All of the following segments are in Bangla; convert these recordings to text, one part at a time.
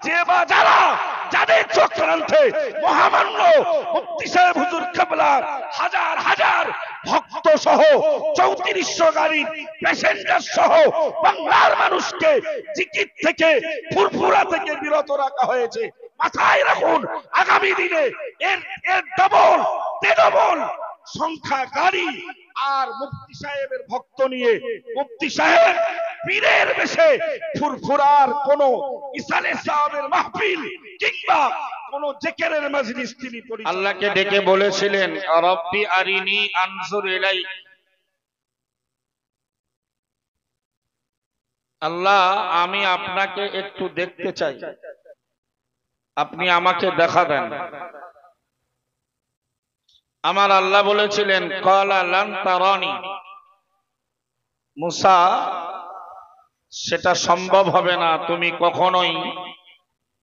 যে বা যারা যাদের চক্রান্তে মহামান্য মুফতি সাহেব হুজুর কিবলার হাজার হাজার ভক্ত সহ 3400 গাড়ির প্যাসেঞ্জার সহ বাংলার মানুষকে জিকির থেকে ফুরফুরা থেকে বিরত রাখা হয়েছে। মাথায় রাখুন, আগামী দিনে এর ডবল তেডবল সংখ্যা গাড়ি আর মুফতি সাহেবের ভক্ত নিয়ে মুফতি সাহেব পীরের বেশে ফুরফুরার কোন ইসালে সাহেবের মাহফিল কিংবা কোন জিকিরের মজলিস তিনি আল্লাহকে ডেকে বলেছিলেন, রব্বি আরিনি আনজুর ইলাইক। আল্লাহ, আমি আপনাকে একটু দেখতে চাই, আপনি আমাকে দেখা দেন। আমার আল্লাহ বলেছিলেন, ক্বালা লান তারানি, মুসা সেটা সম্ভব হবে না, তুমি কখনোই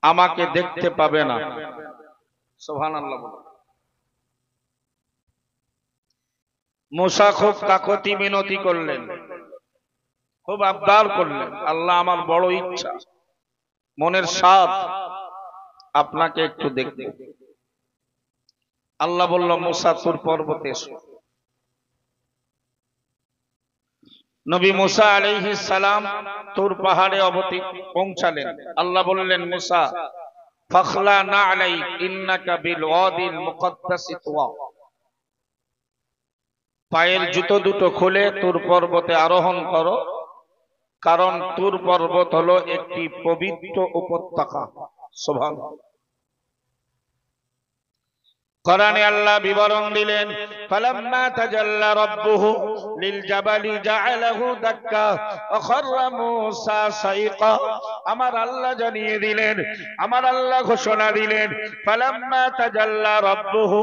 আমাকে দেখতে পাবে না। সুবহানাল্লাহ। মুসা খুব কাকতি মিনতি করলেন, খুব আবদার করলেন, আল্লাহ আমার বড় ইচ্ছা, মনের স্বাদ আপনাকে একটু দেখতে। আল্লাহ বলল, মুসা তুর পর্বতে এসো। নবী মুসা আলাইহিস সালাম তুর পাহাড়ে পৌঁছালেন। আল্লাহ বললেন, মুসা ফাখলা না আলাইক ইন্নাকা বিল ওয়াদিল মুকদ্দাসি তুয়া। পায়ের জুতো দুটো খুলে তুর পর্বতে আরোহণ করো, কারণ তুর পর্বত হলো একটি পবিত্র উপত্যকা। সুবহানাল্লাহ। কোরআনে আল্লাহ বিবরণ দিলেন, ফালাম্মা তাজাল্লা রাব্বুহু লিল জাবালি জাআলাহু দাক্কা ওয়া খাররা মূসা সাইকা। আমার আল্লাহ জানিয়ে দিলেন, আমার আল্লাহ ঘোষণা দিলেন, ফালাম্মা তাজাল্লা রাব্বুহু,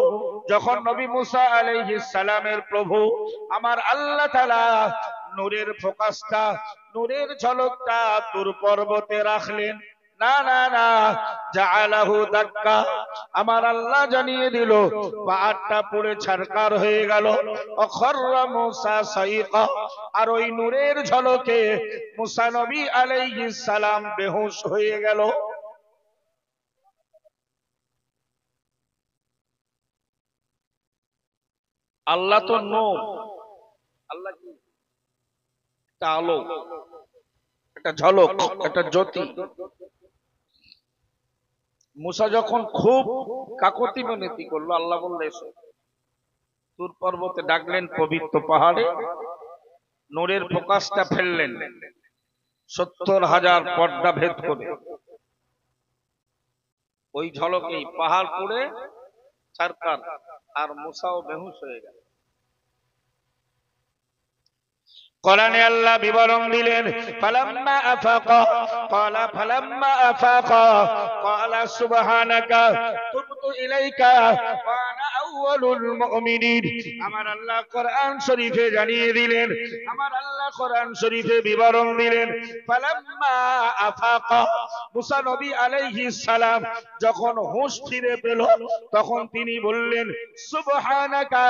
যখন নবী মুসা আলাইহিস সালামের প্রভু আমার আল্লাহ তাআলা নূরের ফোকাসটা, নূরের ঝলকটা তুর পর্বতে রাখলেন, না না না, জাআলাহু দাক্কা, আমার আল্লাহ জানিয়ে দিল পাহাড়টা পুড়ে ছারকার হয়ে গেল। অখররা মূসা সাইকা, আর ওই নূরের ঝলকে মুসা নবী আলাইহিস সালাম বেহুশ হয়ে গেল। আল্লাহ তো নূর, আল্লাহ কি? একটা আলো, একটা ঝলক, একটা জ্যোতি। মুসা যখন খুব কাকতি মিনতি করলো, আল্লাহ বলল এসো। তুর পর্বতে ডাকলেন, পবিত্র পাহাড়ে নূরের প্রকাশটা ফেললেন 70,000 পর্দা ভেদ করে। ওই ঝলকেই পাহাড় পুড়ে ছারকার, আর মুসাও বেহুশ হয়ে গেল। কোরআনে আল্লাহ বিবরণ দিলেন, ফালাম্মা আফাকা ক্বালা ফালাম্মা আফাকা ক্বালা সুবহানাকা তুবতু ইলাইকা ওয়া আনা আউয়ালুল মুমিনিন। আমার আল্লাহ কোরআন শরীফে জানিয়ে দিলেন, আমার আল্লাহ কোরআন শরীফে বিবরণ দিলেন, ফালাম্মা আফাকা, মুসা নবী আলাইহিস সালাম যখন হুঁশ ফিরে পেল, তখন তিনি বললেন, সুবহানাকা,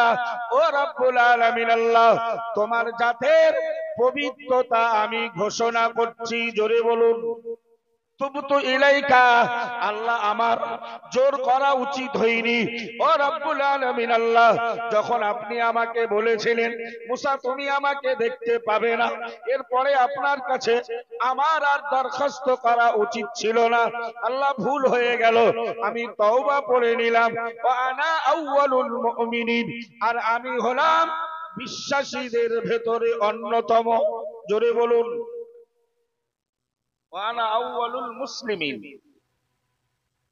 ও রব্বুল আলামিন আল্লাহ, তোমার জাতের পবিত্রতা আমি ঘোষণা করছি। জোরে বলুন, তুবতু ইলাইকা, আল্লাহ আমার জোর করা উচিত হয়নি। ও রব্বুল আলামিন আল্লাহ, যখন আপনি আমাকে বলেছিলেন মুসা তুমি আমাকে দেখতে পাবে না, এরপরে আপনার কাছে আমার আর দরখাস্ত করা উচিত ছিল না। আল্লাহ ভুল হয়ে গেল, আমি তওবা পড়ে নিলাম। ওয়া আনা আউয়ালুল মুমিনিন, আর আমি হলাম বিশ্বাসীদের ভেতরে অন্যতম। জোরে বলুন, ওয়া আনা আউয়ালুল মুসলিমিন,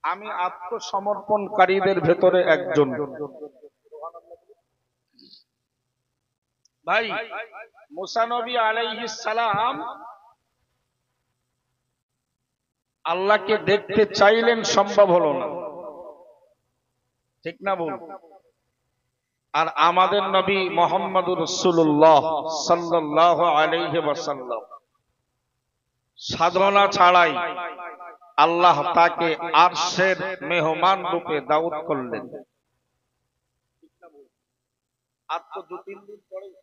আমি আত্মসমর্পণকারীদের ভেতরে একজন। ভাই, মুসা নবী আলাইহিস সালাম আল্লাহকে দেখতে চাইলেন, সম্ভব হলো না, ঠিক না বল? আর আমাদের নবী মুহাম্মদুর রাসূলুল্লাহ সাল্লাল্লাহু আলাইহি ওয়াসাল্লাম সাধনা ছাড়াই আল্লাহ তাকে আরশের মেহমান রূপে দাওয়াত করলেন। আর তো 2-3 দিন পরেই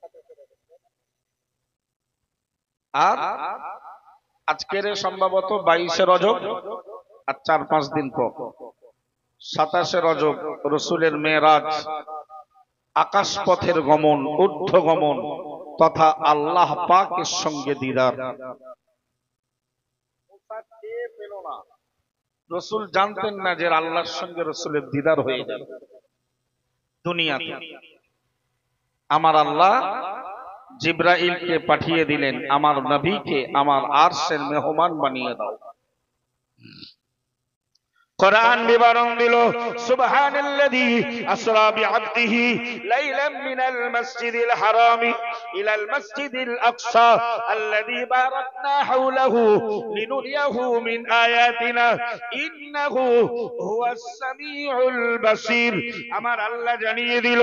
আর আজকের সম্ভবত 22 রজব, আর 4-5 দিন পর 27 রজব রসুলের মেরাজ, আকাশ পথের গমন, ঊর্ধ্ব গমন তথা আল্লাহ পাকের সঙ্গে দিদার। রসুল জানতেন না যে আল্লাহর সঙ্গে রসুলের দিদার হয়ে যাবে দুনিয়াতে। আমার আল্লাহ জিব্রাইলকে পাঠিয়ে দিলেন, আমার নবীকে আমার আরশের মেহমান বানিয়ে দাও। কোরআন বিবরণ দিল, সুবহানাল্লাযী আসরা বিআবদিহি লাইলাম মিনাল মাসজিদিল হারামি ইলাল মাসজিদিল আকসা আল্লাযী বারাকনা হাওলাহু লিনুরিয়াহু মিন আয়াতিনা ইন্নাহু হুয়াস সামিউল বাসীর। আমার আল্লাহ জানিয়ে দিল,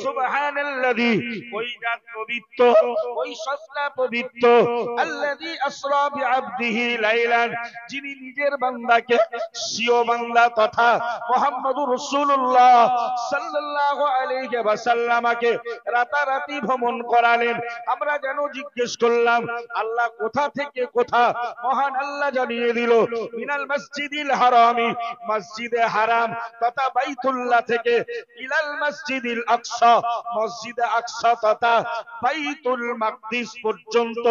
সুবহানাল্লাযী, ওই জাত পবিত্র, ওই সত্তা পবিত্র, আল্লাযী আসরা বিআবদিহি লাইলান, যিনি নিজের বান্দাকে সিও বান্দা তথা মুহাম্মদুর রাসূলুল্লাহ সাল্লাল্লাহু আলাইহি ওয়াসাল্লামকে রাতারাতি ভ্রমণ করালেন। আমরা যেন জিজ্ঞেস করলাম আল্লাহ কোথা থেকে কোথা? মহান আল্লাহ জানিয়ে দিল, মিনাল মসজিদিল হারামি, মসজিদে হারাম তথা বাইতুল্লাহ থেকে, ইলাল মসজিদিল আকসা, মসজিদে আকসা তথা বাইতুল মাকদিস পর্যন্ত।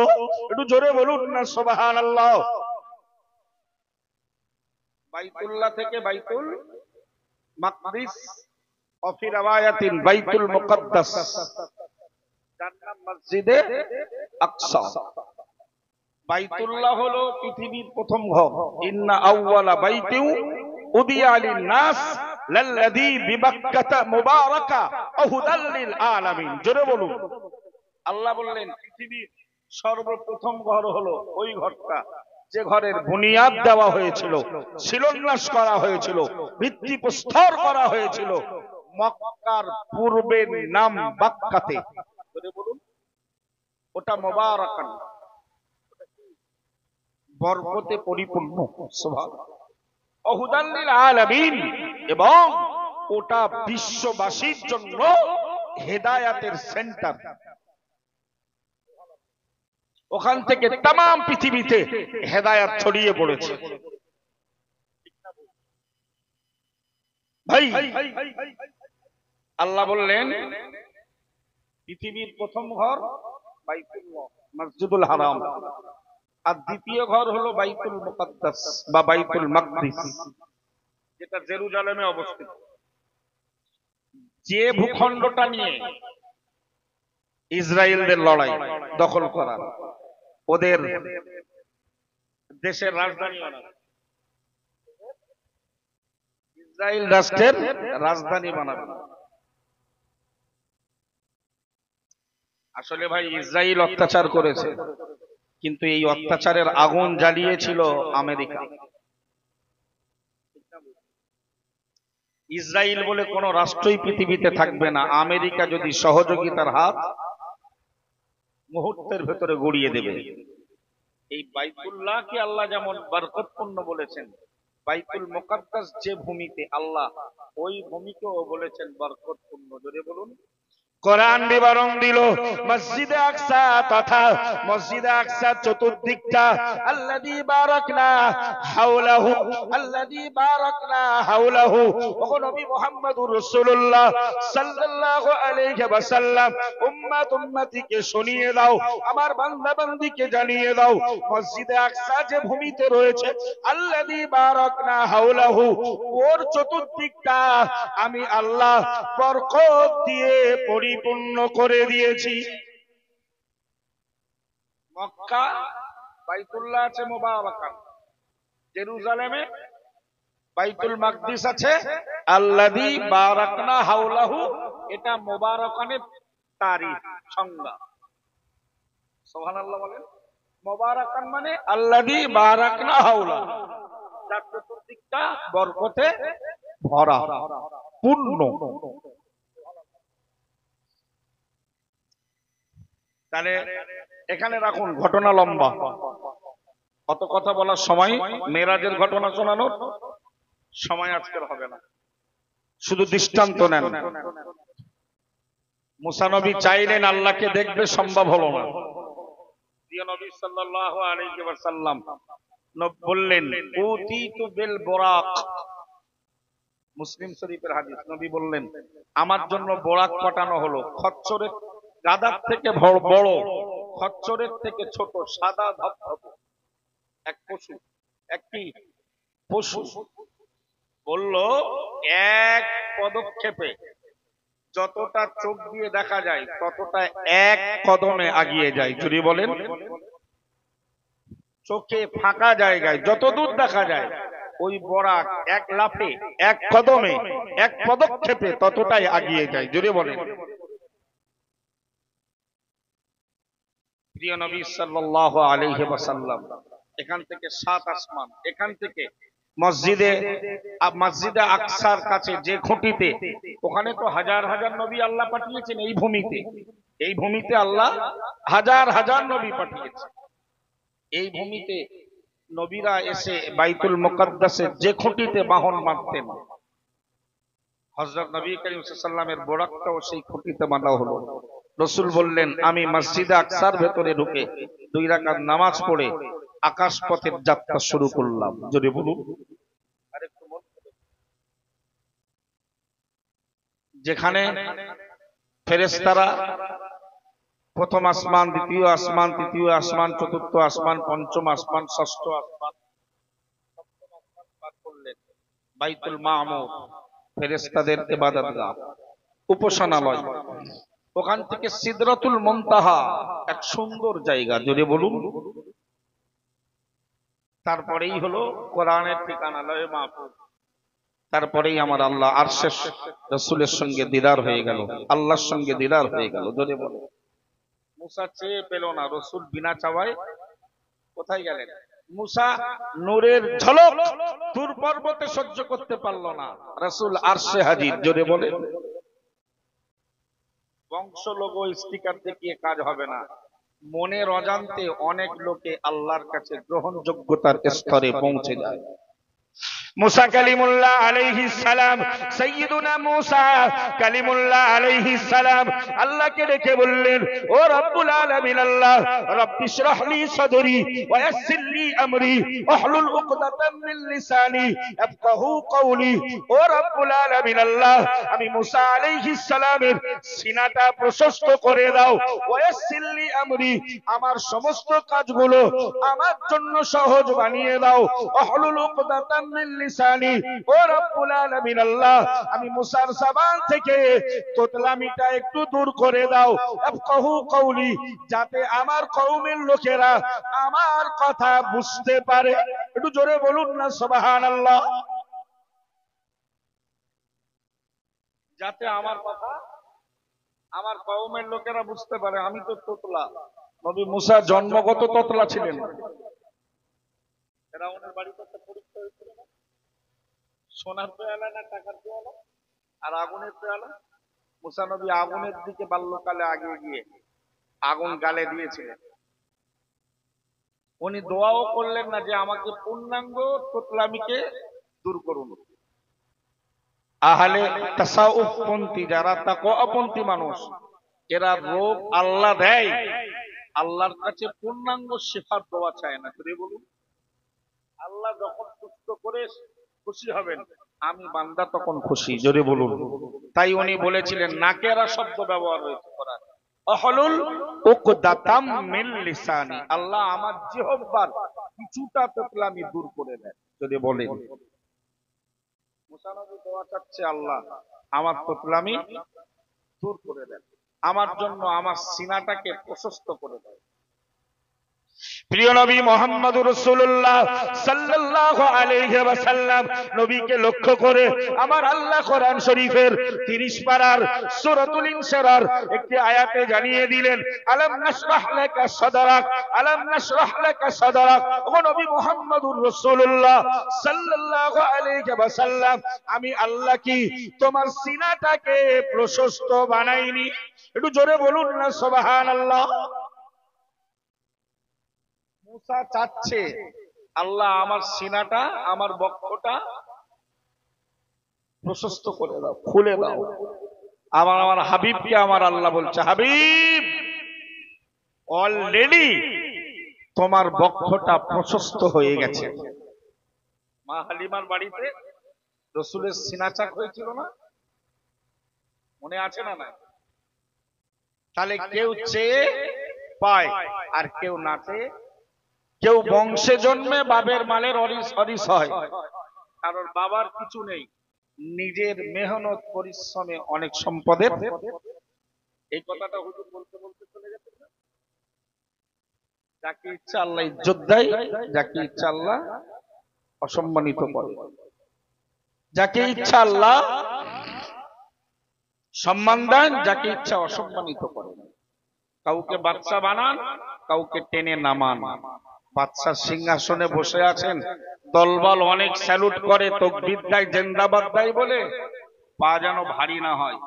একটু জোরে বলুন না সুবহানাল্লাহ। বাইতুল্লাহ থেকে বাইতুল মাকদিস, অফি রাওয়ায়াতিন বাইতুল মুকদ্দাস, যার নাম মসজিদে আকসা। বাইতুল্লাহ হলো পৃথিবীর প্রথম ঘর। ইন্না আউওয়ালা বাইতিন উদিয়া লিন-নাস লাল্লাযী বিবাক্কাতা মুবারাকা ওয়া লিল আলামিন। জোরে বলুন। আল্লাহ বললেন পৃথিবীর সর্বপ্রথম ঘর হলো ওই ঘরটা যে ঘরের বুনিয়াদ দেওয়া হয়েছিল, শিলান্যাস করা হয়েছিল, ভিত্তিপ্রস্তর করা হয়েছিল মক্কার পূর্বের নাম বাক্কাতে। বলুন, ওটা মুবারাকান, বরকতে পরিপূর্ণ, সুবহানাল্লাহ, ওয়া লিল আলামিন, এবং ওটা বিশ্ববাসীর জন্য হেদায়েতের সেন্টার। ওখান থেকে তামাম পৃথিবীতে হেদায়েত ছড়িয়ে পড়েছে। ভাই আল্লাহ বললেন পৃথিবীর প্রথম ঘর বাইতুল্লাহ, মসজিদুল হারাম, আর দ্বিতীয় ঘর হলো বাইতুল মুকদ্দাস বা বাইতুল মাকদিস, যেটা জেরুজালেমে অবস্থিত। যে ভূখণ্ডটা নিয়ে ইসরায়েলদের লড়াই, দখল করা, ওদের দেশের রাজধানী বানাবে, ইসরায়েল রাষ্ট্রের রাজধানী বানাবে। আসলে ভাই ইসরায়েল অত্যাচার করেছে, কিন্তু এই অত্যাচারের আগুন জ্বালিয়েছিল আমেরিকা। ইসরায়েল বলে কোন রাষ্ট্রই পৃথিবীতে থাকবে না, আমেরিকা যদি সহযোগিতার হাত মুহূর্তের ভেতরে গড়িয়ে দেবে। এই বাইতুল্লাহকে আল্লাহ যেমন বরকতপূর্ণ বলেছেন, বাইতুল মুকদ্দাস যে ভূমিতে, আল্লাহ ওই ভূমিকেও বলেছেন বরকতপূর্ণ। জোরে বলুন। কোরআন বিবরণ দিল, মসজিদে আকসা তথা মসজিদে আকসা চতুর্দিকটা আল্লাযী বারাকনা হাওলাহু, আল্লাযী বারাকনা হাওলাহু, ওগো নবী মুহাম্মদুর রাসূলুল্লাহ সাল্লাল্লাহু আলাইহি ওয়াসাল্লাম উম্মতিকে শুনিয়ে দাও, আমার বান্দা বান্দীকে জানিয়ে দাও, মসজিদে আকসা যে ভূমিতে রয়েছে, আল্লাযী বারাকনা হাওলাহু, ওর চতুর্দিকটা আমি আল্লাহ বরকত দিয়ে পরিপূর্ণ করে দিয়েছি। মক্কা বাইতুল্লাহ আছে মুবারাকান, জেরুজালেমে বাইতুল মাকদিস আছে, আল্লাযী বারাকনা হাওলাহু, এটা মুবারাকানের তারিখ, সংজ্ঞা। সুবহানাল্লাহ বলেন। মুবারাকান মানে আল্লাযী বারাকনা হাওলা, যার চতুর্দিকটা বরকতে ভরা, পূর্ণ। তাহলে এখানে রাখুন, ঘটনা লম্বা, অত কথা বলার সময়, মেরাজের ঘটনা শোনানোর সময় আজকের হবে না, শুধু দৃষ্টান্ত নেন। মুসা নবী চাইলেন আল্লাহকে দেখবে, সম্ভব হলো না। প্রিয় নবী সাল্লাল্লাহু আলাইহি ওয়াসাল্লাম বললেন উতিতু বিল বুরাক, মুসলিম শরীফের হাদিস। নবী বললেন আমার জন্য বোরাক পাঠানো হলো, খচ্চরের গাধার থেকে বড়, খচ্চরের থেকে ছোট, সাদা ধবধবে এক পশু, একটি পশু। বলল এক পদক্ষেপে যতটা চোখ দিয়ে দেখা যায় ততটা এক কদমে আগিয়ে যায়। যদি বলেন চোখে ফাঁকা জায়গায় যত দূর দেখা যায় ওই বরাক এক লাফে, এক কদমে, এক পদক্ষেপে ততটাই আগিয়ে যায়। যদি বলেন প্রিয় নবী সাল্লাল্লাহু আলাইহি ওয়াসাল্লাম এখান থেকে 7 আসমান, এখান থেকে মসজিদে আকসার কাছে যে খুঁটিতে, ওখানে তো হাজার হাজার নবী আল্লাহ পাঠিয়েছেন। এই ভূমিতে আল্লাহ হাজার হাজার নবী পাঠিয়েছেন। এই ভূমিতে নবীরা এসে বাইতুল মুকাদ্দাসের যে খুঁটিতে বাহন বাঁধতেন, হযরত নবী করিম সাল্লাল্লাহু আলাইহি ওয়াসাল্লামের বোরাকটাও সেই খুঁটিতে বাঁধা হলো। রাসূল বললেন আমি মসজিদে আকসার ভেতরে ঢুকে 2 রাকাত নামাজ পড়ে আকাশ পথের যাত্রা শুরু করলাম। যদি বলুন যেখানে ফেরেশতারা প্রথম আসমান, দ্বিতীয় আসমান, তৃতীয় আসমান, চতুর্থ আসমান, পঞ্চম আসমান, ষষ্ঠ আসমান, সপ্তম আসমান পার করলেন বাইতুল মামুর, ফেরেশতাদের ইবাদতগাহ, উপাসনালয়। ওখান থেকে সিদরাতুল মুনতাহা, এক সুন্দর জায়গা। যদি বলুন তারপরেই হলো কোরআনের ঠিকানা লয়ে মাহফুজ। তারপরেই আমার আল্লাহ আরশের রাসূলের সঙ্গে দিদার হয়ে গেল, আল্লাহর সঙ্গে দিদার হয়ে গেল। যদি বলে মুসা চেয়ে পেল না, রাসূল বিনা চাওয়ায় কোথায় গেলেন? মুসা নূরের ঝলক তুর পর্বতে সহ্য করতে পারল না, রাসূল আরশে হাজির। জোরে বলে বংশ লোগো স্টিকার দেখিয়ে কাজ হবে না। মনের অজান্তে অনেক লোকে আল্লাহর কাছে গ্রহণযোগ্যতার স্তরে পৌঁছে যায়। মুসা কালিমুল্লাহ আলাইহিস সালাম, সাইয়্যিদুনা মুসা কালিমুল্লাহ আলাইহিস সালাম আল্লাহকে ডেকে বললেন ও রব্বুল আলামিন আল্লাহ, রব্বি ইশরাহ লি সাদরি ওয়া ইয়াসসির লি আমরি ওয়াহলুল উকদাতাম মিন লিসানি ইয়াফকাহু কওলি। ও রব্বুল আলামিন আল্লাহ, আমি মুসা আলাইহিস সালামের সিনাটা প্রশস্ত করে দাও, ওয়া ইয়াসসির লি আমরি, আমার সমস্ত কাজগুলো আমার জন্য সহজ বানিয়ে দাও, ওয়াহলুল উকদাতাম মিন লিসানি, ও রব্বুল আলামিন আল্লাহ, আমি মুসার জবান থেকে তোতলামিটা একটু দূর করে দাও, ইয়াফকাহু কওলি, যাতে আমার কওমের লোকেরা আমার কথা বুঝতে পারে। একটু জোরে বলুন না সুবহানাল্লাহ। যাতে আমার কথা আমার কওমের লোকেরা বুঝতে পারে আমি তো তোতলা। নবী মুসা জন্মগত তোতলা ছিলেন। ফেরাউনের বাড়িতে একটা পরীক্ষা হয়েছিল না, সোনার পেয়ালা না টাকার পেয়ালা আর আগুনের পেয়ালা। মুসা নবী আগুনের দিকে বাল্যকালে আগে গিয়ে আগুন গালে দিয়েছিলেন। উনি দোয়াও করলেন না যে আমাকে পূর্ণাঙ্গ তোতলামিকে দূর করুন। আহলে তাসাউফ পন্থী যারা তাকওয়াপন্থী মানুষ, এরা রোগ আল্লাহ দেয়, আল্লাহর কাছে পূর্ণাঙ্গ শিফার দোয়া চায় না। যদি বলুন আল্লাহ যখন সুস্থ করে খুশি হবেন, আমি বান্দা তখন খুশি। যদি বলুন তাই উনি বলেছিলেন, নাকেরা শব্দ ব্যবহার হয়েছে কোরআনে, আহলুল উকদাতাম মিন লিসানি, আল্লাহ আমার জিহ্বার কিছুটা তোতলামি দূর করে দেন। যদি বলেন মুসা নবী দোয়া চাচ্ছে, আল্লাহ আমার তোতলামি দূর করে দেন, আমার জন্য আমার সিনাটাকে প্রশস্ত করে দেন। প্রিয় নবী মুহাম্মদুর রাসূলুল্লাহ সাল্লাল্লাহু আলাইহি ওয়াসাল্লাম নবীকে লক্ষ্য করে আমার আল্লাহ কোরআন শরীফের 30 পারার সূরাতুল ইনশিরার একটি আয়াতে জানিয়ে দিলেন, আলাম নাশরাহ লাকা সাদরাক, আলাম নাশরাহ লাকা সাদরাক। ও নবী মুহাম্মদুর রাসূলুল্লাহ সাল্লাল্লাহু আলাইহি ওয়াসাল্লাম, আমি আল্লাহ কি তোমার সিনাটাকে প্রশস্ত বানাইনি? একটু জোরে বলুন না সুবহানাল্লাহ। মুসা চাচ্ছে আল্লাহ আমার সিনাটা, আমার বক্ষটা প্রশস্ত করে দাও, খুলে দাও। আমার হাবিবকে আমার আল্লাহ বলছে, হাবিব অলরেডি তোমার বক্ষটা প্রশস্ত হয়ে গেছে। মা হালিমার বাড়িতে রসুলের সিনাচাক হয়েছিল না, মনে আছে না? না, তাহলে কেউ চেয়ে পায় আর কেউ না চেয়ে, কেউ বংশে জন্মে বাবের মালের অরিস হয়, কারণ বাবার কিছু নেই, নিজের মেহনত পরিশ্রমে অনেক সম্পদের। এই কথাটা হুজুর বলতে বলতে চলে গেছে। যাকে ইচ্ছা আল্লাহ ইজ্জত দেয়, যাকে ইচ্ছা আল্লাহ অসম্মানিত করে, যাকে ইচ্ছা আল্লাহ সম্মান দেন, যাকে ইচ্ছা অসম্মানিত করে। কাউকে বাদশা বানান, কাউকে টেনে নামান। বাদশার সিংহাসনে বসে আছেন, দলবল অনেক স্যালুট করে, তাকবীর দেয়, জিন্দাবাদ দেয় বলে পা যেন ভারী না হয়।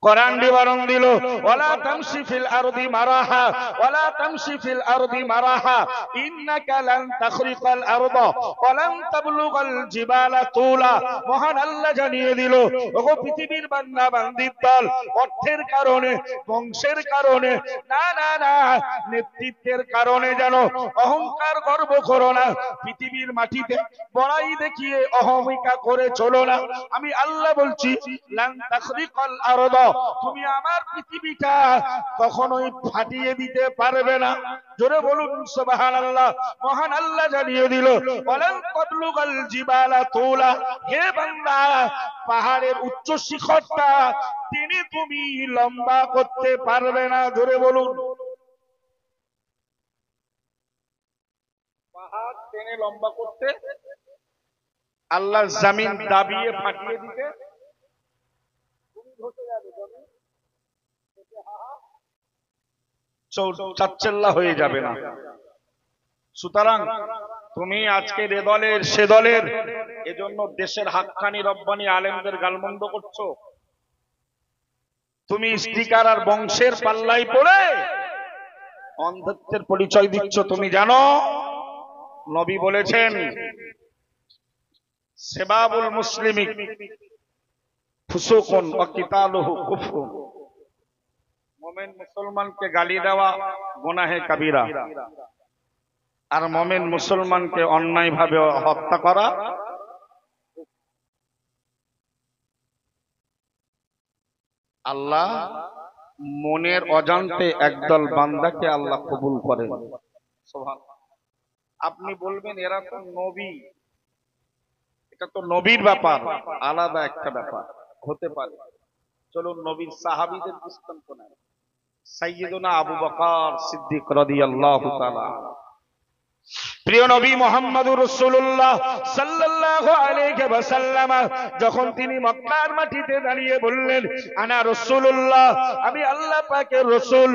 কোরআন বিবরণ দিল, ওয়ালা তামশি ফিল আরদি মারাহা, ওয়ালা তামশি ফিল আরদি মারাহা, ইন্নাকা লান তাখরিকাল আরদা ওয়া লান তাবলুগাল জিবালা তুলা। মহান আল্লাহ জানিয়ে দিল, ওগো পৃথিবীর বান্দা বান্দির দল, অর্থের কারণে, বংশের কারণে না না না, নেতৃত্বের কারণে যেন অহংকার গর্ব করো না। পৃথিবীর মাটিতে বড়াই দেখিয়ে অহমিকা করে চলো না। আমি আল্লাহ বলছি, লান তাখরিকাল আরদা, তুমি আমার পৃথিবীটা কখনোই ফাটিয়ে দিতে পারবে না। জোরে বলুন সুবহানাল্লাহ। মহান আল্লাহ জানিয়ে দিল, ওয়ালান তাবলুগাল জিবালা তুলা, হে বান্দা, পাহাড়ের উচ্চ শিখরটা টেনে তুমি লম্বা করতে পারবে না। জোরে বলুন, পাহাড় টেনে লম্বা করতে, আল্লাহ জমিন দাবিয়ে ফাটিয়ে দিতে চাচ্চল্লা হয়ে যাবে না। সুতরাং তুমি আজকে এ দলের সে দলের, এজন্য দেশের হাক্কানি রব্বানি আলেমদের গালমন্দ করছো। তুমি স্টিকার আর বংশের পাল্লাই পড়ে অন্ধত্বের পরিচয় দিচ্ছ। তুমি জানো নবী বলেছেন, সেবাবুল মুসলিমি ফুসুকুন ওয়া কিতালুহু কুফরুন, মুমিন মুসলমানকে গালি দেওয়া গুনাহে কাবীরা, আর মুমিন মুসলমানকে অন্যায়ভাবে হত্যা করা। আল্লাহ মনের অজান্তে একদল বান্দাকে আল্লাহ কবুল করেন। সুবহানাল্লাহ। আপনি বলবেন এরা তো নবী, এটা তো নবীর ব্যাপার, আলাদা একটা ব্যাপার হতে পারে। চলুন নবীর সাহাবীদের দৃষ্টান্ত নেন। সাইয়্যিদুনা আবু বকর সিদ্দিক রাদিয়াল্লাহু তাআলা, প্রিয় নবী মুহাম্মদুর রাসূলুল্লাহ সাল্লাল্লাহু আলাইহি ওয়াসাল্লাম যখন তিনি মক্কার মাটিতে দাঁড়িয়ে বললেন, আনা রাসূলুল্লাহ, আমি আল্লাহ পাকের রাসূল।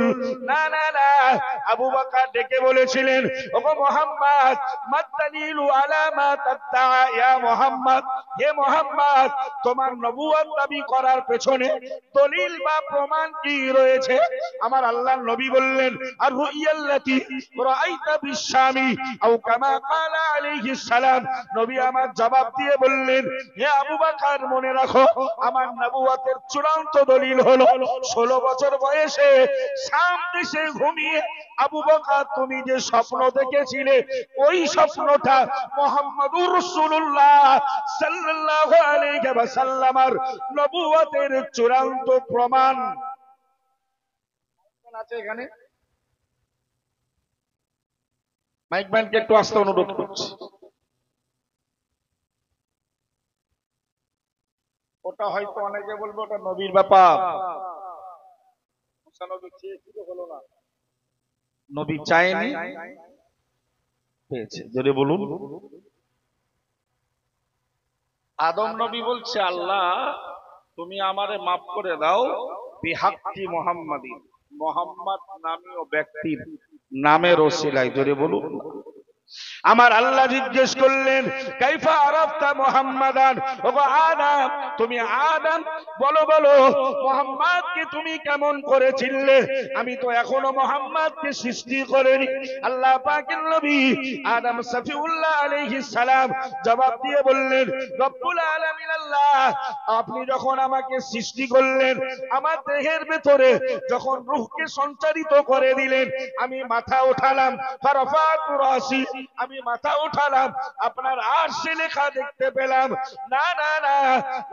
না না না, আবু বকর ডেকে বলেছিলেন, ওগো মুহাম্মদ, মাদালিলু আলা মা তাদআ ইয়া মুহাম্মদ, হে মুহাম্মদ, তোমার নবুয়ত দাবি করার পেছনে দলিল বা প্রমাণ কি রয়েছে? আমার আল্লাহর নবী বললেন, আর রুইয়াল্লাতি রাআইতা বিশ-শামি আও কামা ক্বালা আলাইহিস সালাম। নবী আমার জবাব দিয়ে বললেন, হে আবু বকর, মনে রাখো, আমার নবুয়তের চূড়ান্ত দলিল হলো 16 বছর বয়সে শাম দেশে ঘুমিয়ে আবু বকর তুমি যে স্বপ্ন দেখেছিলে, ওই স্বপ্নটা মুহাম্মদুর রাসূলুল্লাহ সাল্লাল্লাহু আলাইহি ওয়াসাল্লামের নবুয়তের চূড়ান্ত প্রমাণ আছে। এখানে মাইক ম্যানকে একটু আসতে অনুরোধ করছি। ওটা হয়তো অনেকে বলবে ওটা নবীর ব্যাপার, নবী চায়নি, পেয়েছে। যদি বলুন, আদম নবী বলছে, আল্লাহ তুমি আমারে মাফ করে দাও বিহাক্কি মুহাম্মাদিন, মুহাম্মদ নামীয় ব্যক্তির নামের ওসিলায়। যদি বলুন, আমার আল্লাহ জিজ্ঞেস করলেন, কাইফা আরাফতা মুহাম্মাদান, ওগো আদম, তুমি আদম বলো বলো মুহাম্মদকে তুমি কেমন করে চিনলে? আমি তো এখনো মুহাম্মদকে সৃষ্টি করিনি। আল্লাহ পাকের নবী আদম সফিউল্লাহ আলাইহিস সালাম জবাব দিয়ে বললেন, রব্বুল আলামিন আল্লাহ, আপনি যখন আমাকে সৃষ্টি করলেন, আমার দেহের ভেতরে যখন রূহকে সঞ্চারিত করে দিলেন, আমি মাথা উঠালাম, ফারাফাতু রাসি, আমি মাথা উঠালাম, আপনার আরশে লেখা দেখতে পেলাম, না না না,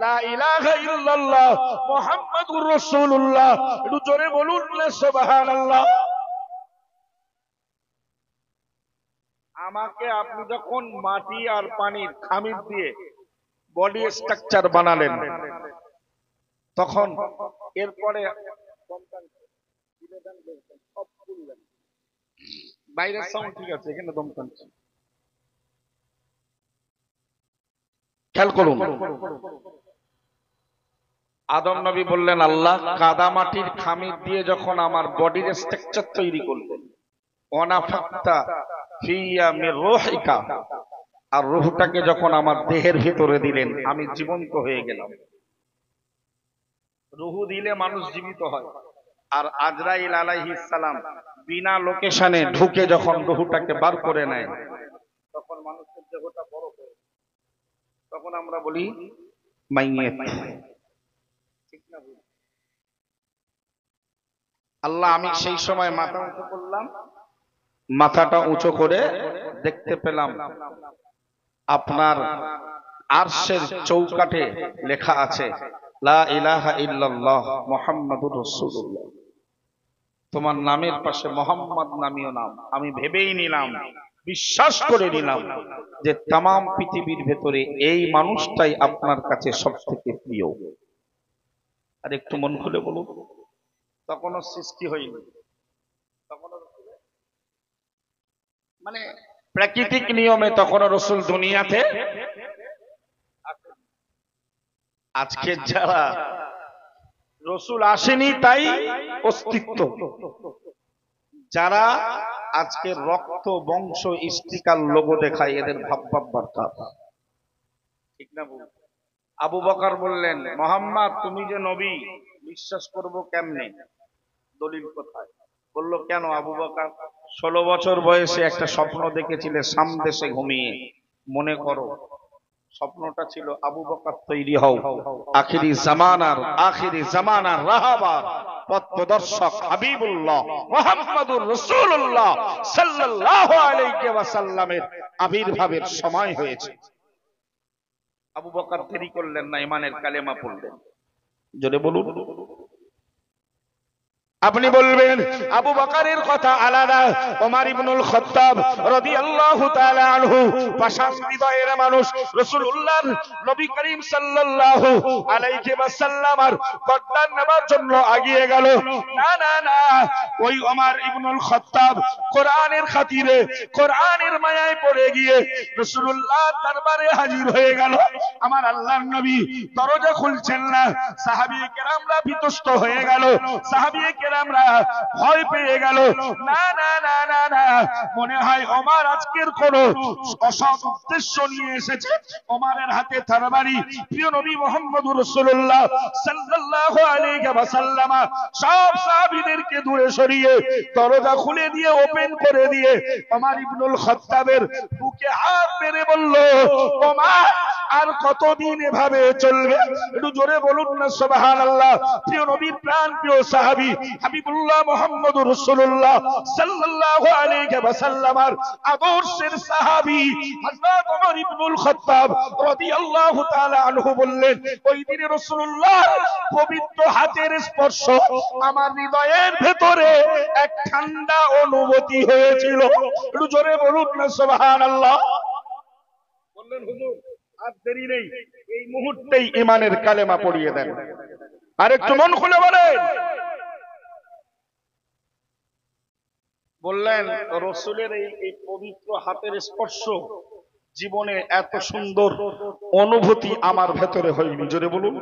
লা ইলাহা ইল্লাল্লাহ মুহাম্মাদুর রাসূলুল্লাহ। একটু জোরে বলুন না সুবহানাল্লাহ। আমাকে আপনি যখন মাটি আর পানির খামির দিয়ে বডি স্ট্রাকচার বানালেন, তখন এরপরে বাইরের সাউন্ড ঠিক আছে, এখানে দম টানছে, খেয়াল করুন। আদম নবী বললেন, আল্লাহ কাদা মাটির খামির দিয়ে যখন আমার বডির স্ট্রাকচার তৈরি করলেন, ওয়ানাফাক্তা ফিয়া মির রূহিকা, আর রূহটাকে যখন আমার দেহের ভিতরে দিলেন, আমি জীবন্ত হয়ে গেলাম। রূহ দিলে মানুষ জীবিত হয়। আর আজরাইল আলাইহিস সালাম বিনা লোকেশনে ঢুকে যখন রূহটাকে বার করে নেয়, তখন মানুষের দেহটা বড় হয়ে, তখন আমরা বলি মাইয়াত। ঠিক না? আল্লাহ, আমি সেই সময় মাথা উঁচু করলাম, মাথাটা উঁচু করে দেখতে পেলাম আপনার আরশের চৌকাঠে লেখা আছে, লা ইলাহা ইল্লাল্লাহ মুহাম্মাদুর রাসূলুল্লাহ। তোমার নামের পাশে মোহাম্মদ নামীয় নাম। আমি ভেবেই নিলাম, বিশ্বাস করে নিলাম যে তামাম পৃথিবীর ভেতরে এই মানুষটাই আপনার কাছে সবথেকে প্রিয়। আর একটু মন খুলে বলুন, তখনও সৃষ্টি হয়নি, তখনও মানে প্রাকৃতিক নিয়মে তখনও রসুল দুনিয়াতে। আজকে যারা রসুল আসেনি তাই অস্তিত্ব, যারা আজকে রক্ত বংশ স্টিকার লোগো দেখায়, এদের ভাব বার্তা ঠিক না? আবু বকর বললেন, মোহাম্মদ তুমি যে নবী, বিশ্বাস করব কেমনে? দলিল কোথায়? বলল, কেন আবু বকর? 16 বছর বয়সে একটা স্বপ্ন দেখেছিলে শাম দেশে ঘুমিয়ে, মনে করো স্বপ্নটা ছিল আবু বকর তৈরি হও, আখিরি জামানার রাহাবার পথ প্রদর্শক হাবিবুল্লাহ মুহাম্মাদুর রাসূলুল্লাহ সাল্লাল্লাহু আলাইহি ওয়াসাল্লামের আবির্ভাবের সময় হয়েছে। আবু বকর দেরি করলেন না, ঈমানের কালেমা পড়লেন। জোরে বলুন। আপনি বলবেন আবু বকরের কথা আলাদা, ওমর ইবনুল খাত্তাব রাদিয়াল্লাহু তাআলা আনহু পাষাণ হৃদয়ের মানুষ, রাসূলুল্লাহ নবী করিম সাল্লাল্লাহু আলাইহি ওয়াসাল্লামের গর্দান নেবার জন্য এগিয়ে গেল। না না না, ওই ওমর ইবনুল খাত্তাব কোরআনের খাতিরে, কোরআনের মায়ায় পড়ে গিয়ে রাসূলুল্লাহ দরবারে হাজির হয়ে গেল। আমার আল্লাহর নবী দরজা খুলছেন না, সাহাবী কেরামরা বিতষ্ট হয়ে গেল, সাহাবী আমরা ভয় পেয়ে গেল। না না না না না, মনে হয় ওমর আজকের কোন অসৎ উদ্দেশ্য নিয়ে এসেছে। ওমরের হাতে তরবারি। প্রিয় নবী মুহাম্মদুর রাসূলুল্লাহ সাল্লাল্লাহু আলাইহি ওয়াসাল্লাম সব সাহাবীদেরকে দূরে সরিয়ে দরজা খুলে দিয়ে ওপেন করে দিয়ে ওমর ইবনুল খাত্তাবের বুকে হাত মেরে বলল, ওমর আর কতদিন এভাবে চলবে? একটু জোরে বলুন না সুবহানাল্লাহ। প্রিয় নবীর প্রাণ প্রিয় সাহাবী হাবিবুল্লাহ মুহাম্মদুর রাসূলুল্লাহ সাল্লাল্লাহু আলাইহি ওয়াসাল্লামের আদর্শের সাহাবী হযরত ওমর ইবনুল খাত্তাব রাদিয়াল্লাহু তাআলা আনহু বললেন, ওই দিনে রাসূলুল্লাহ পবিত্র হাতের স্পর্শ আমার হৃদয়ের ভেতরে এক ঠান্ডা অনুভূতি হয়েছিল। একটু জোরে বলুন না সুবহানাল্লাহ। বললেন, হুজুর আর দেরি নেই, এই মুহূর্তেই ঈমানের কালেমা পড়িয়ে দেন। আর একটু মন খুলে বলেন। বললেন, রসুলের এই পবিত্র হাতের স্পর্শ জীবনে এত সুন্দর অনুভূতি আমার ভেতরে হয়নি। জোরে বলুন।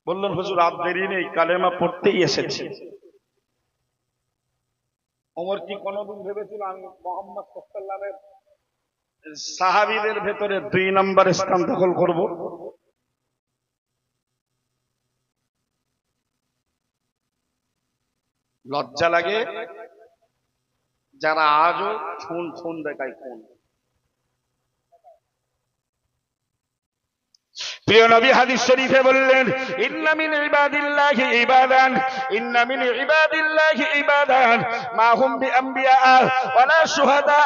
বললেন, হুজুর আর দেরি নেই, কালেমা পড়তেই এসেছি। ওমর কি কোনদিন ভেবেছিল আমি মুহাম্মদ সাল্লাল্লাহু আলাইহি ওয়াসাল্লামের সাহাবীদের ভেতরে 2 নম্বর স্থান দখল করব? লজ্জা লাগে যারা আজও খুন দেখায়। খুন প্রিয় নবী হাদিস শরীফে বললেন, ইন্না মিন ইবাদিল্লাহি ইবাদান, ইন্না মিন ইবাদিল্লাহি ইবাদান মা হুম বিআম্বিয়া ওয়ালা শুহাদা।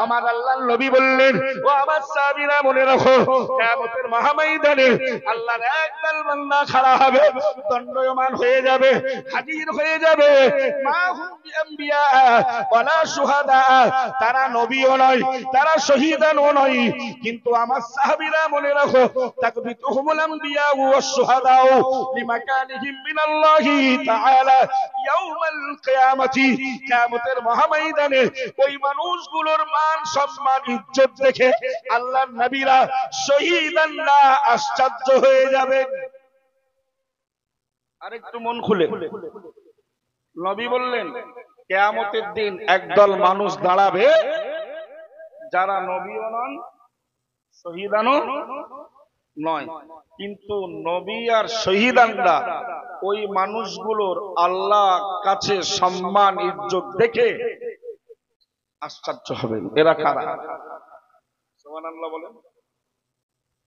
আমার আল্লাহর নবী বললেন, ও আমার সাহাবীরা মনে রাখো, কিয়ামতের মহাময়দানে আল্লাহর একদল বান্দা খাড়া হবে, দণ্ডায়মান হয়ে যাবে, হাজির হয়ে যাবে। মা হুম বিআম্বিয়া ওয়ালা শুহাদা, তারা নবীও নয়, তারা শহীদানও নয়, কিন্তু আমার সাহাবীরা মনে রাখো, তাকবিতুহুমুল আম্বিয়া ওয়াস শুহাদা লিমাকানিহিম মিনাল্লাহি তাআলা ইয়াউমাল কিয়ামাতি। কিয়ামতের মহাময়দানে ওই মানুষগুলোর মান সম্মান ইজ্জত দেখে আল্লাহর নবীরা শহীদানরা আশ্চর্য হয়ে যাবেন। আরেকটু মন খুলে, নবী বললেন কিয়ামতের দিন একদল মানুষ দাঁড়াবে যারা নবীও নন, শহীদানও নয়, কিন্তু নবী আর শহীদানরা ওই মানুষগুলোর আল্লাহ কাছে সম্মান ইজ্জত দেখে আশ্চর্য হবেন। এরা কারা? সুবহানাল্লাহ বলেন।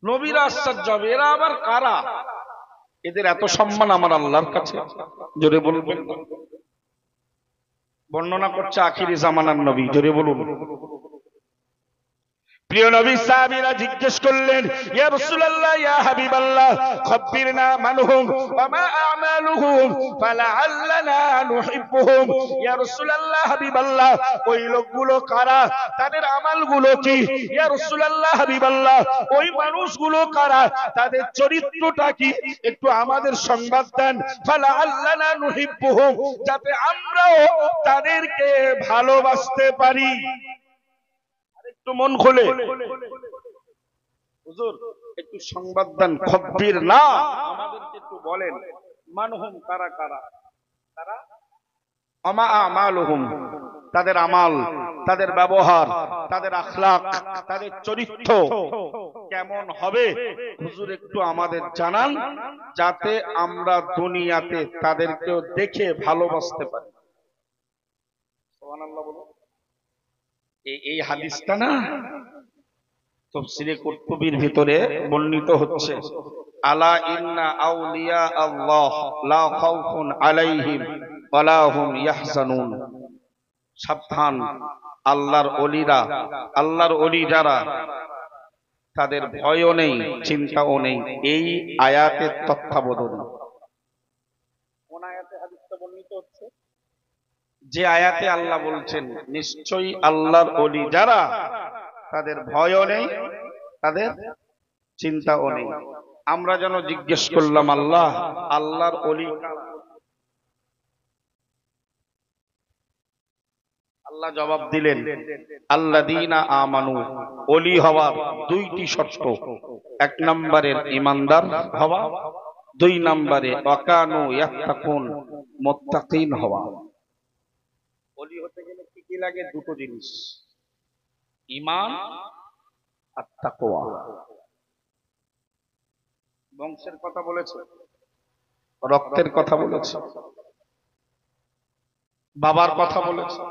নবীরা আশ্চর্য হবে, এরা আবার কারা? এদের এত সম্মান আমার আল্লাহর কাছে, জোরে বলবেন। বর্ণনা করছে আখিরি জামানার নবী, জোরে বলুন। প্রিয় নবী সাহাবীরা জিজ্ঞেস করলেন, ইয়া রাসূলুল্লাহ, ইয়া হাবিবাল্লাহ, খাবিরনা মানহুম ওয়া মা আমালুহুম ফালাআল্লানা নুহিব্বুহুম। ইয়া রাসূলুল্লাহ, হাবিবাল্লাহ, ওই লোকগুলো কারা, তাদের আমলগুলো কি? ইয়া রাসূলুল্লাহ, হাবিবাল্লাহ, ওই মানুষগুলো কারা, তাদের চরিত্রটা কি? একটু আমাদের সংবাদ দেন। ফালাআল্লানা নুহিব্বুহুম, যাতে আমরাও তাদেরকে ভালোবাসতে পারি। একটু মন খুলে, হুজুর একটু সংবাদ দেন, খব্বির না, আমাদেরকে একটু বলেন মানহুম কারা কারা, তারা আমা আমালুহুম, তাদের আমাল, তাদের ব্যবহার, তাদের আখলাক, তাদের চরিত্র কেমন হবে হুজুর একটু আমাদের জানান, যাতে আমরা দুনিয়াতে তাদেরকেও দেখে ভালোবাসতে পারি। সুবহানাল্লাহ বলুন। এই হাদিসটা না তাফসীরে কুরতুবীর ভিতরে বর্ণিত হচ্ছে, আলা ইন্না আউলিয়া আল্লাহ লা খাউফুন আলাইহিম ওয়ালা হুম ইয়াহজানুন। সাবধান, আল্লাহর ওলিরা, আল্লাহর ওলি যারা, তাদের ভয়ও নেই, চিন্তাও নেই। এই আয়াতের তত্ত্বাবধানে কোন আয়াতে হাদিসটা বর্ণিত হচ্ছে? যে আয়াতে আল্লাহ বলছেন নিশ্চয়ই আল্লাহর ওলি যারা, তাদের ভয়ও নেই, তাদের চিন্তাও নেই। আমরা যেন জিজ্ঞেস করলাম, আল্লাহ, আল্লাহর ওলি কারা? আল্লাহ জবাব দিলেন, আল্লাযীনা আমানু। ওলি হওয়ার দুইটি শর্ত, এক নম্বরের ঈমানদার হওয়া, দুই নম্বরে ওয়াকানু ইয়াত্তাকুন, মুত্তাকিন হওয়া। ওলি হতে গেলে কি কি লাগে? দুটো জিনিস, ঈমান আর তাকওয়া। বংশের কথা বলেছে, রক্তের কথা বলেছে, বাবার কথা বলেছে।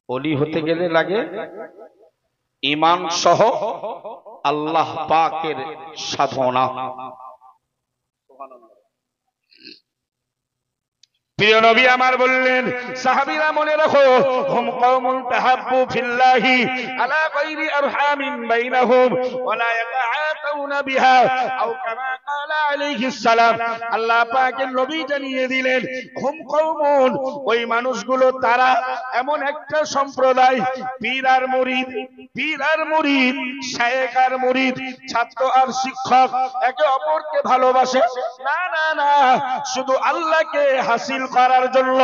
ওলি হতে গেলে লাগে ঈমান সহ আল্লাহ পাকের সাধনা। প্রিয় নবী আমার বললেন, সাহাবীরা মনে রাখো, হুম কওমুন তাহাব্বু ফিল্লাহি আলা গায়রি আরহামিন বাইনাহুম ওয়ালা ইয়াতাআতাউনা বিহা আও কামা ক্বালা আলাইহিস সালাম। আল্লাহ পাকের নবী জানিয়ে দিলেন, হুম কওমুন, ওই মানুষগুলো তারা এমন একটা সম্প্রদায়, পীর আর মুরিদ, পীর আর মুরিদ, শায়েখ আর মুরিদ, ছাত্র আর শিক্ষক একে অপরকে ভালোবাসে না, না, না, শুধু আল্লাহকে হাসিল করার জন্য।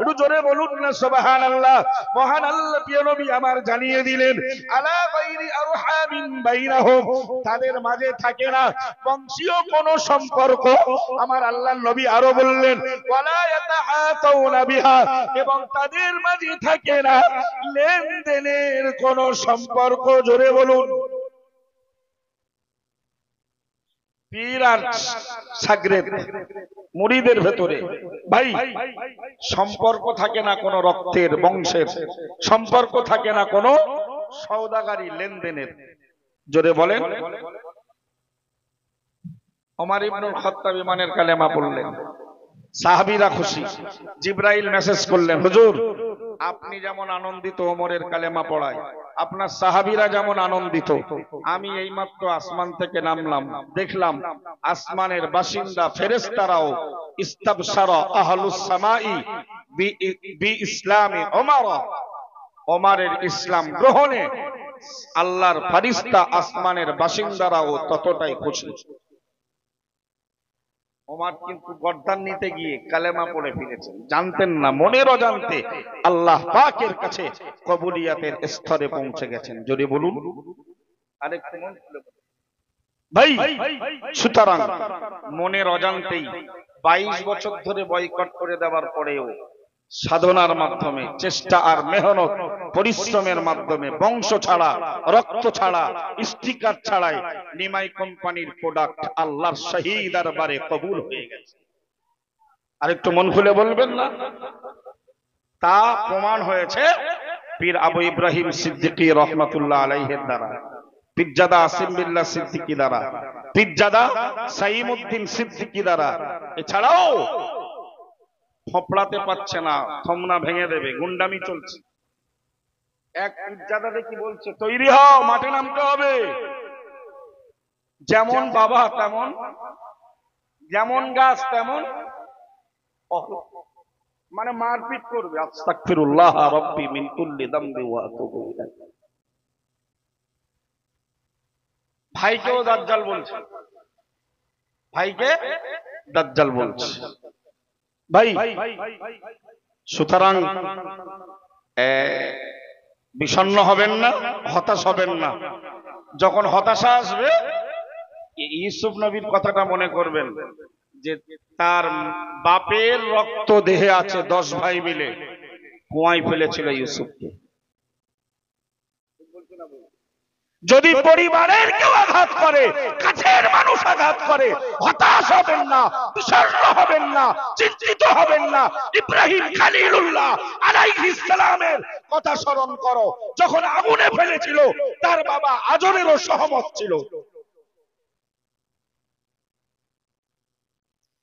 একটু জোরে বলুন না সুবহানাল্লাহ। মহান আল্লাহ প্রিয় নবী আমার জানিয়ে দিলেন, আলা গায়রি আরহামিন বাইনাহুম, তাদের মাঝে থাকে না বংশীয় কোন সম্পর্ক। আমার আল্লাহর নবী আরো বললেন, ওয়ালা ইয়াতাআতাউনা বিহা, এবং তাদের মাঝে থাকে না লেনদেনের কোন সম্পর্ক। জোরে বলুন। পীর আর সাগরেদ, মুরিদের ভেতরে ভাই সম্পর্ক থাকে না কোনো রক্তের, বংশের সম্পর্ক থাকে না কোনো সওদাগারি, লেনদেনের। জোরে বলেন। ওমর ইবনুল খাত্তাব ইমানের কালেমা পড়লেন, সাহাবীরা খুশি। জিবরাইল মেসেজ করলেন, হুজুর আপনি যেমন আনন্দিত ওমরের কালেমা পড়ায়, আপনার সাহাবীরা যেমন আনন্দিত, আমি এইমাত্র আসমান থেকে নামলাম, দেখলাম আসমানের বাসিন্দা ফেরেশতারাও ইস্তাবশারা আহলুস সামাই বি ইসলামি ওমর, ওমরের ইসলাম গ্রহণে আল্লাহর ফেরেশতা আসমানের বাসিন্দারাও ততটাই খুশি। ওমর কিন্তু গর্দান নিতে গিয়ে কালেমা পড়ে ফিরেছেন, জানতেন না, মনের অজান্তে আল্লাহ পাকের কাছে কবুলিয়াতের স্তরে পৌঁছে গেছেন। যদি বলুন আরেকটু মন খুলে ভাই। সুতরাং মনের অজান্তেই 22 বছর ধরে বয়কট করে দেওয়ার পরেও সাধনার মাধ্যমে, চেষ্টা আর মেহনত পরিশ্রমের মাধ্যমে, বংশ ছাড়া, রক্ত ছাড়া, স্টিকার ছাড়াই নিমাই কোম্পানির প্রোডাক্ট আল্লাহর শাহী দরবারে কবুল হয়ে গেছে। আরেকটু মন খুলে বলবেন না? তা প্রমাণ হয়েছে পীর আবু ইব্রাহিম সিদ্দিকী রহমাতুল্লাহ আলাইহির দ্বারা, পীরজাদা আসিম বিল্লাহ সিদ্দিকী দ্বারা, পীরজাদা সাইমউদ্দিন সিদ্দিকী দ্বারা। এছাড়াও ফপড়াতে পারছে না, থমনা ভেঙে দেবে, গুন্ডামি চলছে। এক পীরজাদা দেখি বলছে, তৈরি হও, মাঠে নামতে হবে। যেমন বাবা তেমন, যেমন গাছ তেমন, মানে মারপিট করবে। আস্তাগফিরুল্লাহ রাব্বি মিন কুল্লি যামবি ওয়া আতুবু ইলাইহি। ভাইকেও দাজ্জাল বলছে, ভাইকে দাজ্জাল বলছে। ভাই সুতরাং বিষণ্ণ হবেন না, হতাশ হবেন না। যখন হতাশা আসবে, ইউসুফ নবীর কথাটা মনে করবেন, যে তার বাপের রক্ত দেহে আছে, 10 ভাই মিলে কুয়ায় ফেলেছিল ইউসুফকে। যদি পরিবারের কেউ আঘাত করে, কাছের মানুষ আঘাত করে, হতাশ হবেন না, বিষণ্ণ হবেন না, চিন্তিত হবেন না। ইব্রাহিম খলিলুল্লাহ আলাইহিস সালামের কথা স্মরণ করো। যখন আগুনে ফেলেছিল, তার বাবা আজরেরও সহমত ছিল।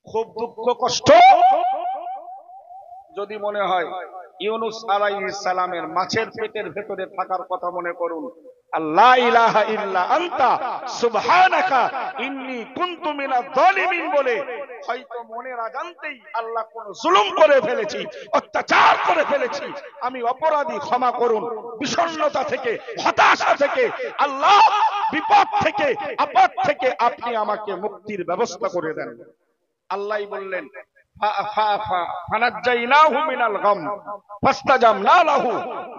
খুব দুঃখ কষ্ট যদি মনে হয়, ইউনুস আলাইহিস সালামের মাছের পেটের ভেতরে থাকার কথা মনে করুন। আল্লাহ ইলাহা ইল্লা আনতা সুবহানাকা ইন্নী কুনতু মিনাজ জালিমিন বলে হয়তো মনের অজান্তেই আল্লাহ কোন জুলুম করে ফেলেছি, অত্যাচার করে ফেলেছি, আমি অপরাধী, ক্ষমা করুন। বিষণ্ণতা থেকে, হতাশা থেকে, আল্লাহ বিপদ থেকে, আপদ থেকে আপনি আমাকে মুক্তির ব্যবস্থা করে দেন। আল্লাহই বললেন,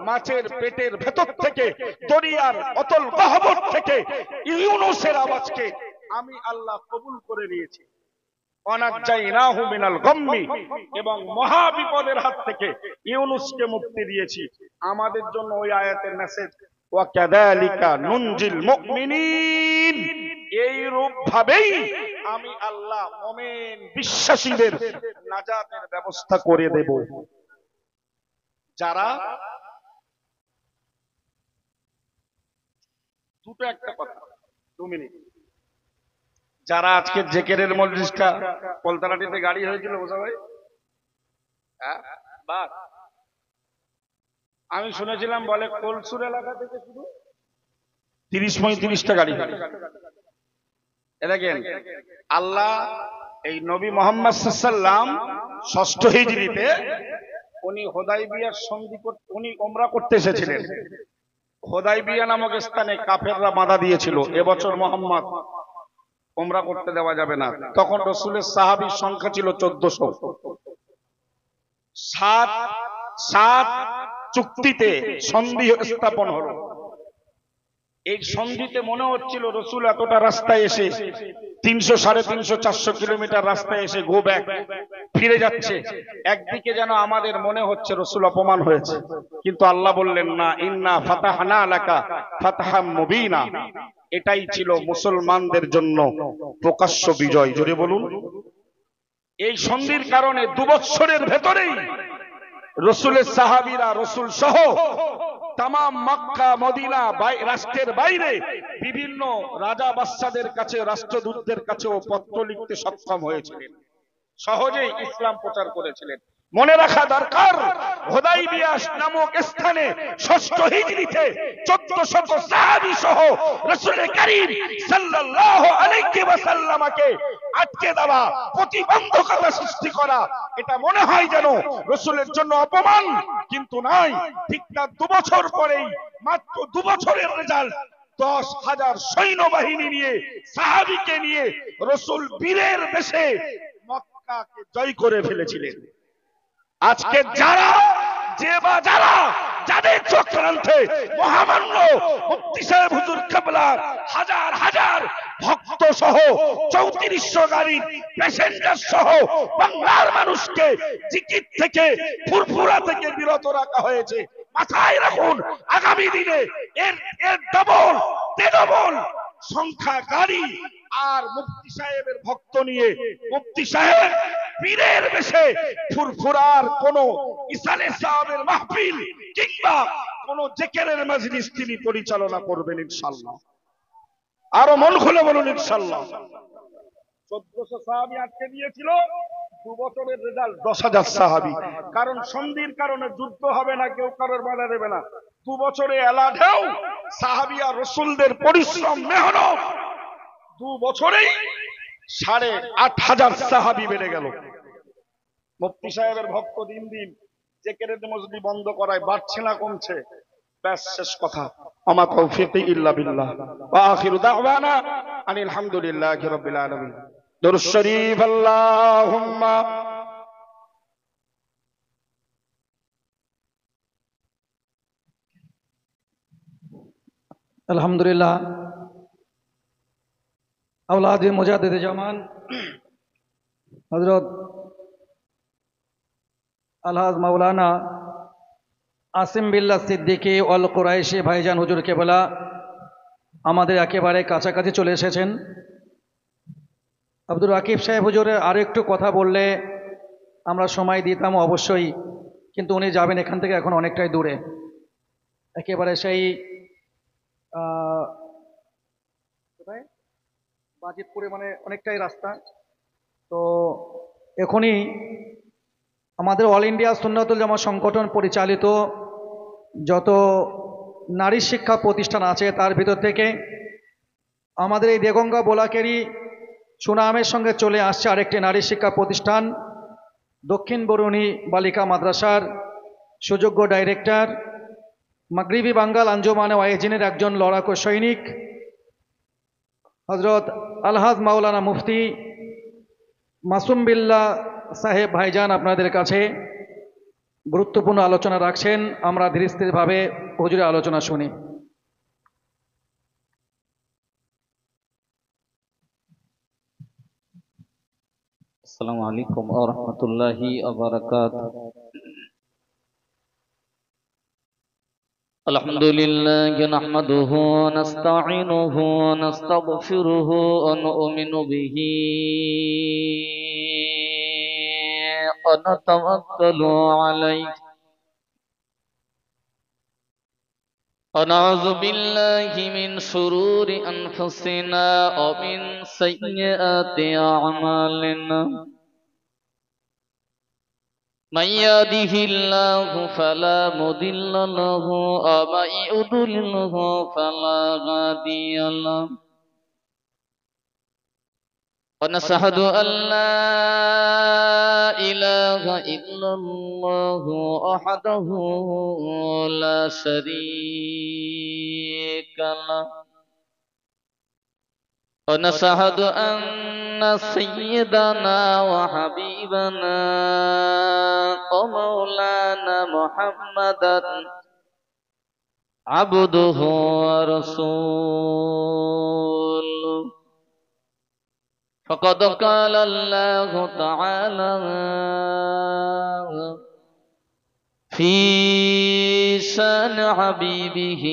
মাছের পেটের ভেতর থেকে, দরিয়ার অতল গহ্বর থেকে ইউনুসের আওয়াজকে আমি আল্লাহ কবুল করে নিয়েছি। এবং মহা বিপদের হাত থেকে ইউনুসকে মুক্তি দিয়েছি। আমাদের জন্য ওই আয়াতের মেসেজ, ওয়াকাযালিকা নুনজিল মুমিনিন। এই রূপ ভাবেই আমি আল্লাহ মুমিন বিশ্বাসীদের নাজাতের ব্যবস্থা করে দেব। যারা দুটো একটা কথা 2 মিনিট, যারা আজকে জেকেরের মজলিসটা কলতারাটিতে গাড়ি হয়েছিল বোঝা ভাই, আমি শুনেছিলাম বলে কলসুর এলাকা থেকে শুধু 30-35টা গাড়ি। দেখেন আল্লাহ এই নবী মুহাম্মদ সাল্লাল্লাহু আলাইহি ওয়াসাল্লাম 6ষ্ঠ হিজরিতে উনি হুদাইবিয়ার সন্ধি করতে, উনি উমরা করতে এসেছিলেন। হুদাইবিয়া নামক স্থানে কাফেররা বাধা দিয়েছিল, এবছর মুহাম্মদ উমরা করতে দেওয়া যাবে না। তখন রাসূলের সাহাবীর সংখ্যা ছিল 1400। 7 চুক্তিতে সন্ধি স্থাপন হলো। এই সন্ধিতে মনে হচ্ছিল রাসূল এতটা রাস্তায় এসে 300-350-400 কিলোমিটার রাস্তায় এসে গো ব্যাক ফিরে যাচ্ছে, একদিকে যেন আমাদের মনে হচ্ছে রাসূল অপমান হয়েছে। কিন্তু আল্লাহ বললেন না, ইন্না ফাতাহনা লাকা ফাতহাম মুবিনা। এটাই ছিল মুসলমানদের জন্য প্রকাশ্য বিজয়। জোরে বলুন। এই সন্ধির কারণে 2 বছরের ভেতরেই রাসূলের সাহাবীরা, রাসূল সহ তামাম মক্কা মদিনা রাষ্ট্রের বাইরে বিভিন্ন রাজা বাদশাদের কাছে, রাষ্ট্রদূতদের কাছেও পত্র লিখতে সক্ষম হয়েছিলেন, সহজেই ইসলাম প্রচার করেছিলেন। মনে রাখা দরকার, হুদাইবিয়া নামক স্থানে 6ষ্ঠ হিজরিতে 1400 সাহাবী সহ রাসূল করিম সাল্লাল্লাহু আলাইহি ওয়াসাল্লামকে আটকে দেওয়া, প্রতিবন্ধকতা সৃষ্টি করা, এটা মনে হয় যেন রাসূলের জন্য অপমান, কিন্তু নয়। ঠিক তার 2 বছর পরেই, মাত্র 2 বছরের রেজাল্ট, 10,000 সৈন্যবাহিনী নিয়ে, সাহাবীকে নিয়ে রাসূল বীরের বেশে মক্কাকে জয় করে ফেলেছিলেন। আজকে যারা যাদের চক্রান্তে মহামান্য মুফতি সাহেব হুজুর কিবলার হাজার হাজার ভক্ত সহ 3400 গাড়ির প্যাসেঞ্জার সহ বাংলার মানুষকে জিকির থেকে, ফুরফুরা থেকে বিরত রাখা হয়েছে, মাথায় রাখুন, আগামী দিনে এর ডবল তেডবল সংখ্যা গাড়ি আর মুফতি সাহেবের ভক্ত নিয়ে মুফতি সাহেব পীরের বেশে ফুরফুরার কোন ইসালে সাহেবের মাহফিল কিংবা কোন জিকিরের মজলিস তিনি পরিচালনা করবেন ইনশাআল্লাহ। আরো মন খুলে বলুন ইনশাআল্লাহ। 1400 সাহাবী আটকে দিয়েছিল, 2 বছরের রেজাল্ট 10,000 সাহাবী। কারণ সন্ধির কারণে যুদ্ধ হবে না, কেউ কারোর বাধা দেবে না। 2 বছরে এলাঢেও সাহাবী আর রাসূলদের পরিশ্রম, মেহনত, 2 বছরেই 8,500 সাহাবী বেড়ে গেল। মুফতি সাহেবের ভক্ত দিন দিন জিকিরের মজলিস বন্ধ করায় বাড়ছে না কমছে? ব্যাস, শেষ কথা। আমা তৌফিক ইল্লা বিল্লাহ ওয়া আখিরু দাওয়ানা আনিল হামদুলিল্লাহি রাব্বিল আলামিন। দুরূদ শরীফ। আল্লাহুম্মা আলহামদুলিল্লাহ। আওলাদে মুজাদ্দিদে জামান হযরত আলহাজ মাওলানা আসিম বিল্লাহ সিদ্দিকী অল কুরাইশি ভাইজান হুজুর কেবলা আমাদের একেবারে কাছাকাছি চলে এসেছেন। আব্দুর রাকিব সাহেব হুজুরের আরও একটু কথা বললে আমরা সময় দিতাম অবশ্যই, কিন্তু উনি যাবেন এখান থেকে এখন অনেকটাই দূরে, একেবারে সেই বাজিতপুরে, মানে অনেকটাই রাস্তা। তো এখনই আমাদের অল ইন্ডিয়া সুন্নাতুল জামাত সংগঠন পরিচালিত যত নারী শিক্ষা প্রতিষ্ঠান আছে তার ভিতর থেকে আমাদের এই দেগঙ্গা বোলাকেরই সুনামের সঙ্গে চলে আসছে আরেকটি নারী শিক্ষা প্রতিষ্ঠান, দক্ষিণ বরুণী বালিকা মাদ্রাসার সুযোগ্য ডাইরেক্টর, মাগরিবি বাঙ্গাল আঞ্জুমানে ওয়াইজিনের একজন লড়াকু সৈনিক হজরত আলহাজ মাওলানা মুফতি মাসুম বিল্লাহ সাহেব ভাইজান আপনাদের কাছে গুরুত্বপূর্ণ আলোচনা রাখছেন। আমরা ধীরে স্থিরভাবে হুজুরের আলোচনা শুনি। আসসালামু আলাইকুম ওয়া রাহমাতুল্লাহি ওয়া বারাকাতুহু। আলহামদুলিল্লাহি নাহমাদুহু ওয়া নাস্তাঈনুহু ওয়া নাস্তাগফিরুহু ওয়া নু'মিনু বিহি ওয়া নাতাওয়াক্কালু আলাইহি ওয়া নাউযু বিল্লাহি মিন শুরুরি আনফুসিনা ওয়া মিন সাইয়্যাতি আ'মালিনা। من يهده الله فلا مضل له ومن يضلله فلا هادي له. ونشهد أن لا إله إلا الله وحده لا شريك له. ونشهد أن سيدنا وحبيبنا ومولانا محمدا عبده ورسوله. فقد قال الله تعالى في شان حبيبه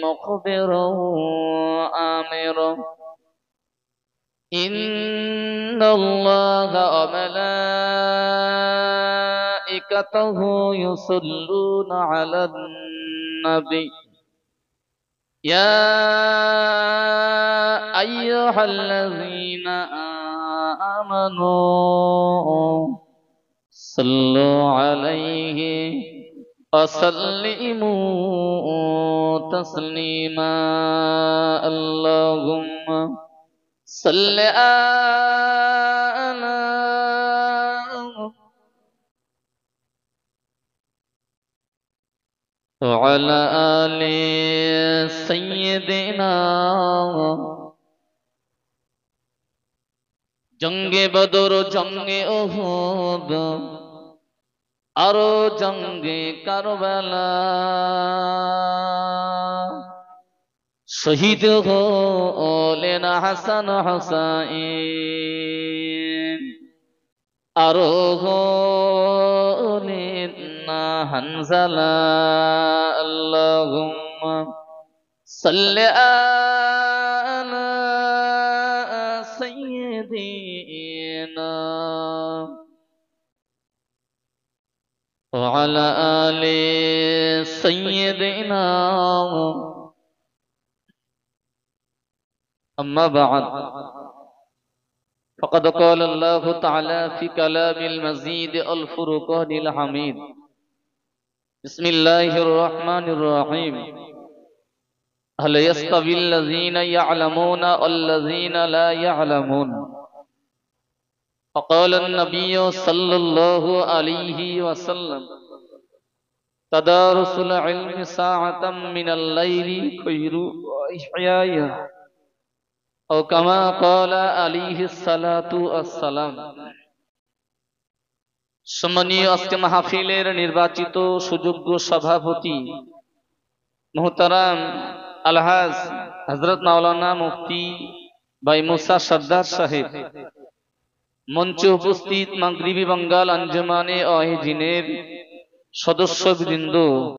مخبرا آمرا: إن الله وملائكته وملائكته يصلون على النبي يا أيها الذين آمنوا صلوا عليه وسلموا تسليما اللهم صل على وعلى آل سيدنا জঙ্গে বদর জঙ্গে উহুদ আরো জঙ্গে কারবালা শহীদ হলেন হাসান হুসাইন আরো হলেন হানজালা আল্লাহুম্মা সাল্লি আলা সাইয়্যিদিনা وعلى آل سيدنا أما بعد فقد قال الله تعالى في كلام المزيد الفرقان الحميد بسم الله الرحمن الرحيم هل يستوي الذين يعلمون والذين لا يعلمون فقال النبي صلى الله عليه وسلم تدارس العلم ساعة من الليل خير وإحياء أو كما قال عليه الصلاة والسلام সম্মানীয় আজকে মাহফিলের নির্বাচিত সুযোগ্য সভাপতি মুহতারাম আলহাজ হযরত মাওলানা মুফতি ভাই মুসা সরদার সাহেব, মঞ্চে উপস্থিত মাগরিবি বাঙ্গাল আঞ্জুমানে ওয়াহিদিনের সদস্যবৃন্দ,